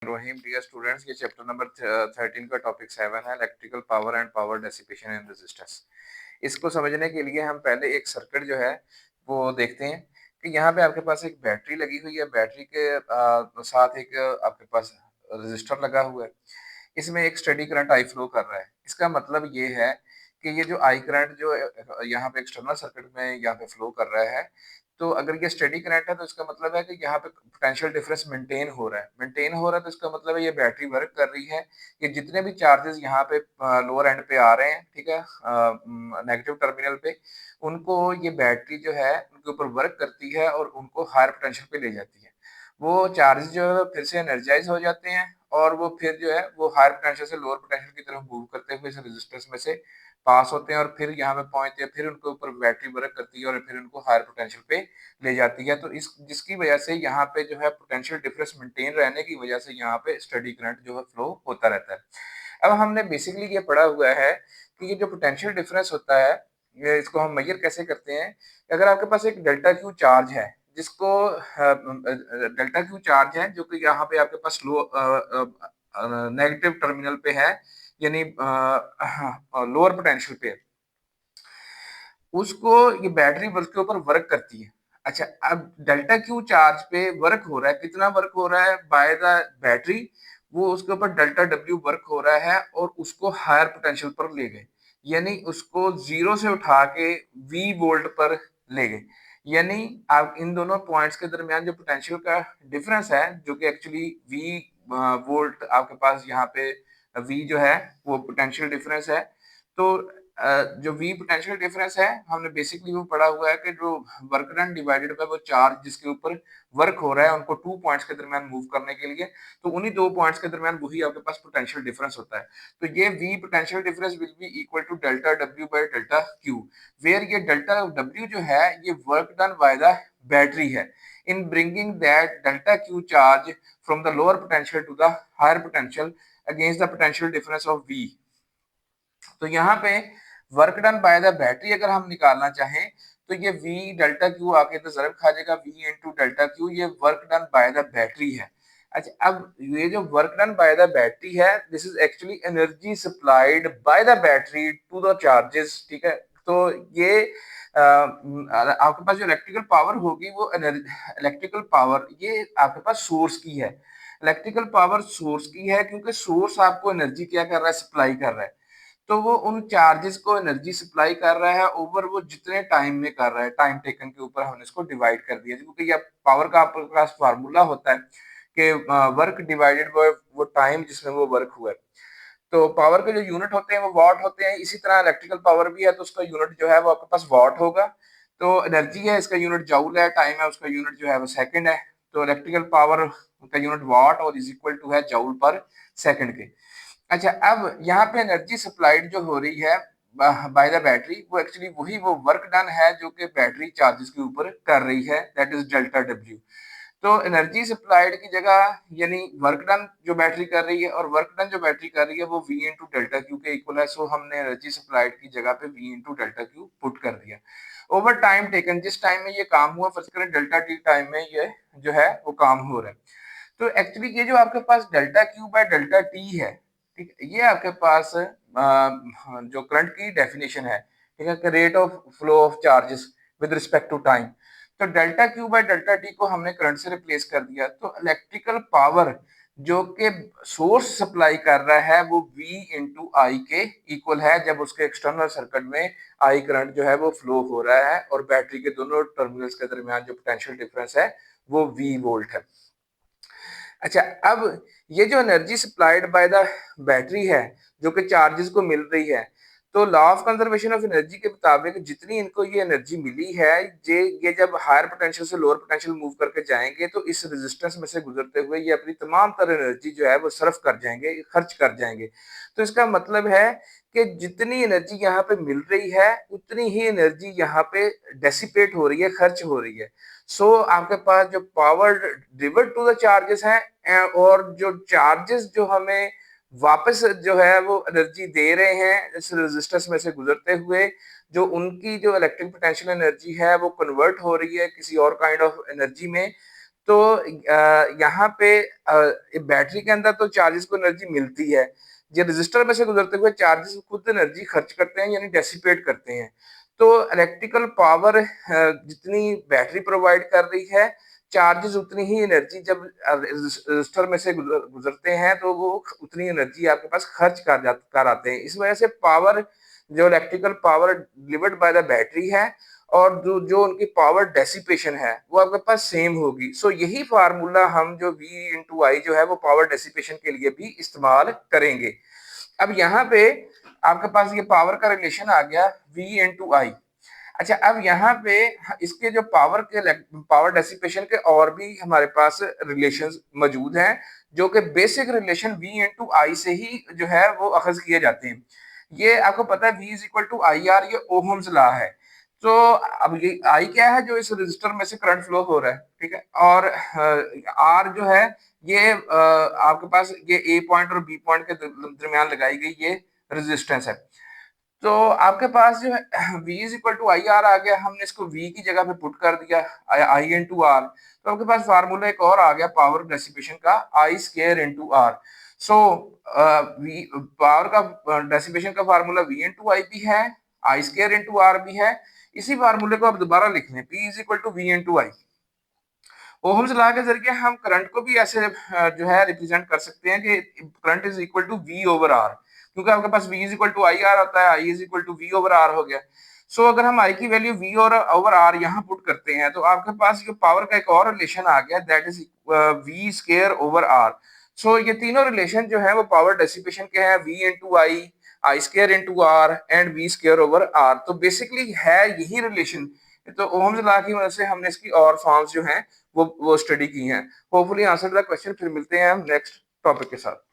रहीम dear students, ये chapter number 13 का topic 7 है, electrical power and power dissipation in resistance. इसको समझने के लिए हम पहले एक सर्किट जो है वो देखते हैं कि यहाँ पे आपके पास एक बैटरी लगी हुई है। बैटरी के साथ एक आपके पास रजिस्टर लगा हुआ है। इसमें एक स्टेडी करंट आई फ्लो कर रहा है। इसका मतलब ये है कि ये जो आई करंट जो यहाँ पे एक्सटर्नल सर्किट में यहाँ पे फ्लो कर रहा है, तो अगर ये स्टेडी करंट है तो इसका मतलब है कि यहाँ पे पोटेंशियल डिफरेंस मेंटेन हो रहा है। मेंटेन हो रहा है तो इसका मतलब है ये बैटरी वर्क कर रही है। ये जितने भी चार्जेस यहाँ पे लोअर एंड पे आ रहे हैं, ठीक है, नेगेटिव टर्मिनल पे, उनको ये बैटरी जो है उनके ऊपर वर्क करती है और उनको हायर पोटेंशियल पे ले जाती है। वो चार्ज जो है फिर से एनर्जाइज हो जाते हैं और वो फिर जो है वो हायर पोटेंशियल से लोअर पोटेंशियल की तरफ मूव करते हुए इस रेजिस्टेंस में से पास होते हैं और फिर यहाँ पे पहुंचते हैं। फिर उनके ऊपर बैटरी वर्क करती है और फिर उनको हायर पोटेंशियल पे ले जाती है। तो इस जिसकी वजह से यहाँ पे जो है पोटेंशियल डिफरेंस मेंटेन रहने की वजह से यहाँ पे स्टेडी करंट जो है फ्लो होता रहता है। अब हमने बेसिकली ये पढ़ा हुआ है कि ये जो पोटेंशियल डिफरेंस होता है, ये इसको हम मेजर कैसे करते हैं। अगर आपके पास एक डेल्टा क्यू चार्ज है जिसको डेल्टा क्यू चार्ज है जो कि यहाँ पे आपके पास लो नेगेटिव टर्मिनल पे है, यानी लोअर पोटेंशियल पे, उसको ये बैटरी उसके ऊपर वर्क करती है। अच्छा, अब डेल्टा क्यू चार्ज पे वर्क हो रहा है, कितना वर्क हो रहा है बाय द बैटरी, वो उसके ऊपर डेल्टा डब्ल्यू वर्क हो रहा है और उसको हायर पोटेंशियल पर ले गए, यानी उसको जीरो से उठा के वी वोल्ट पर ले गए। यानी आप इन दोनों पॉइंट्स के दरमियान जो पोटेंशियल का डिफरेंस है, जो कि एक्चुअली वी वोल्ट आपके पास यहाँ पे वी जो है वो पोटेंशियल डिफरेंस है। तो जो वी पोटेंशियल डिफरेंस है, हमने बेसिकली वो पढ़ा हुआ है कि जो वर्क डन डिवाइडेड बाय वो चार्ज जिसके ऊपर वर्क हो रहा है उनको 2 पॉइंट्स के दरमियान मूव करने के लिए, तो उन्हीं 2 पॉइंट्स के दरमियान वही आपके पास पोटेंशियल डिफरेंस होता है। तो ये V potential difference will be equal to delta W by delta Q, where ये डेल्टा डब्ल्यू जो है ये work done by the battery है in bringing that delta Q charge from the lower potential to the higher potential against the potential difference of V. तो यहाँ पे work done by the battery अगर हम निकालना चाहें तो ये V डेल्टा क्यू आके तो जरूर खा जाएगा V इंटू डेल्टा क्यू, ये work done by the battery है। अच्छा, अब ये जो work done by the battery है, this is actually energy supplied by the battery to the charges, ठीक है। तो ये आपके पास जो इलेक्ट्रिकल पावर होगी वो इलेक्ट्रिकल पावर ये आपके पास सोर्स की है। इलेक्ट्रिकल पावर सोर्स की है क्योंकि सोर्स आपको एनर्जी क्या कर रहा है, सप्लाई कर रहा है। तो वो उन चार्जेस को एनर्जी सप्लाई कर रहा है ओवर वो जितने टाइम में कर रहा है, टाइम टेकन के ऊपर हमने इसको डिवाइड कर दिया, क्योंकि ये पावर का आपके पास फार्मूला होता है कि वर्क डिवाइडेड बाय वो टाइम जिसमें वो वर्क हुआ है। तो पावर के जो यूनिट होते हैं वो वाट होते हैं। इसी तरह इलेक्ट्रिकल पावर भी है तो उसका यूनिट जो है वो आपके पास वाट होगा। तो एनर्जी है इसका यूनिट जूल है, टाइम है उसका यूनिट जो है वो सेकंड है। तो इलेक्ट्रिकल पावर का यूनिट वाट और इज इक्वल टू है जूल पर सेकंड के। अच्छा, अब यहाँ पे एनर्जी सप्लाइड जो हो रही है बाय द बैटरी, वो एक्चुअली वही वो वर्क डन है जो कि बैटरी चार्जेस के ऊपर कर रही है, दैट इज डेल्टा डब्ल्यू। तो एनर्जी सप्लाइड की जगह यानी वर्क डन जो बैटरी कर रही है और वर्क डन जो बैटरी कर रही है वो V इंटू डेल्टा क्यू के इक्वल है। सो हमने एनर्जी सप्लाइड की जगह पे V into delta Q put कर दिया। ओवर टाइम टेकन, जिस टाइम में ये काम हुआ, फर्स्ट करें डेल्टा टी टाइम में ये जो है वो काम हो रहा है। तो एक्चुअली ये जो आपके पास delta Q by delta T है, ठीक है, ये आपके पास जो करंट की डेफिनेशन है, ठीक है, rate of flow of charges with respect to time. तो delta Q by delta T को हमने करंट से रिप्लेस कर दिया। तो इलेक्ट्रिकल पावर जो कि सोर्स सप्लाई कर रहा है वो V इंटू आई के इक्वल है, जब उसके एक्सटर्नल सर्किट में आई करंट जो है वो फ्लो हो रहा है और बैटरी के दोनों टर्मिनल्स के दरमियान जो पोटेंशियल डिफरेंस है वो V वोल्ट है। अच्छा, अब ये जो energy supplied by the battery है जो कि चार्जेस को मिल रही है, तो law of conservation of energy के मुताबिक जितनी इनको ये एनर्जी मिली है, ये जब हायर पोटेंशियल से लोअर पोटेंशियल मूव करके जाएंगे तो इस रेजिस्टेंस में से गुजरते हुए ये अपनी तमाम तरह एनर्जी जो है वो सर्व कर जाएंगे, खर्च कर जाएंगे। तो इसका मतलब है कि जितनी एनर्जी यहाँ पे मिल रही है उतनी ही एनर्जी यहाँ पे डेसिपेट हो रही है, खर्च हो रही है। सो आपके पास जो power delivered to the charges हैं और जो चार्जेस जो हमें वापस जो है वो एनर्जी दे रहे हैं इस रेजिस्टेंस में से गुजरते हुए, जो उनकी जो इलेक्ट्रिक पोटेंशियल एनर्जी है वो कन्वर्ट हो रही है किसी और काइंड ऑफ एनर्जी में। तो यहाँ पे बैटरी के अंदर तो चार्जेस को एनर्जी मिलती है, जो रजिस्टर में से गुजरते हुए चार्जेस खुद एनर्जी खर्च करते हैं, यानी डेसिपेट करते हैं। तो इलेक्ट्रिकल पावर जितनी बैटरी प्रोवाइड कर रही है, चार्जेस उतनी ही एनर्जी जब रजिस्टर में से गुजरते हैं तो वो उतनी एनर्जी आपके पास खर्च कर आते हैं। इस वजह से पावर, जो electrical power delivered by the battery है और जो जो उनकी पावर डेसिपेशन है वो आपके पास सेम होगी। सो यही फार्मूला हम जो V इंटू आई जो है वो पावर डेसिपेशन के लिए भी इस्तेमाल करेंगे। अब यहाँ पे आपके पास ये पावर का रिलेशन आ गया V इंटू आई। अच्छा, अब यहाँ पे इसके जो पावर डेसिपेशन के और भी हमारे पास रिलेशंस मौजूद हैं, जो कि बेसिक रिलेशन V इंटू आई से ही जो है वो अखज किए जाते हैं। ये आपको पता है V is equal to I R, ये ओहम्स लॉ है। तो अब ये आई क्या है, जो इस रजिस्टर में से करंट फ्लो हो रहा है, ठीक है। और आर जो है ये आपके पास ये ए पॉइंट और बी पॉइंट के दरमियान लगाई गई ये रेजिस्टेंस है। तो आपके पास जो है V is equal to I R आ गया, हमने इसको V की जगह पे पुट कर दिया आई इंटू आर। तो आपके पास फार्मूला एक और आ गया पावर डेसिपेशन का, I square into R. So power का डेसिपेशन का फार्मूला V इंटू आई भी है, आई स्केयर इंटू आर भी है। इसी फार्मूले को आप दोबारा लिख लें, P is equal to V into I. Ohm's law के जरिए हम करंट को भी ऐसे जो है रिप्रेजेंट कर सकते हैं कि current is equal to V over R, क्योंकि आपके पास V is equal to I R होता है, I is equal to V over R हो गया। सो अगर हम आई की वैल्यू V और ओवर आर यहाँ पुट करते हैं तो आपके पास जो पावर का एक और रिलेशन आ गया, that is V square over R. So ये तीनों रिलेशन जो है वो पावर डेसिपेशन के हैं, V into I square into R and V square over R. तो बेसिकली है यही रिलेशन। तो ओहम्स लॉ की मदद से हमने इसकी और फॉर्म्स जो हैं वो स्टडी की हैं। Hopefully answer the question. फिर मिलते हैं हम नेक्स्ट टॉपिक के साथ।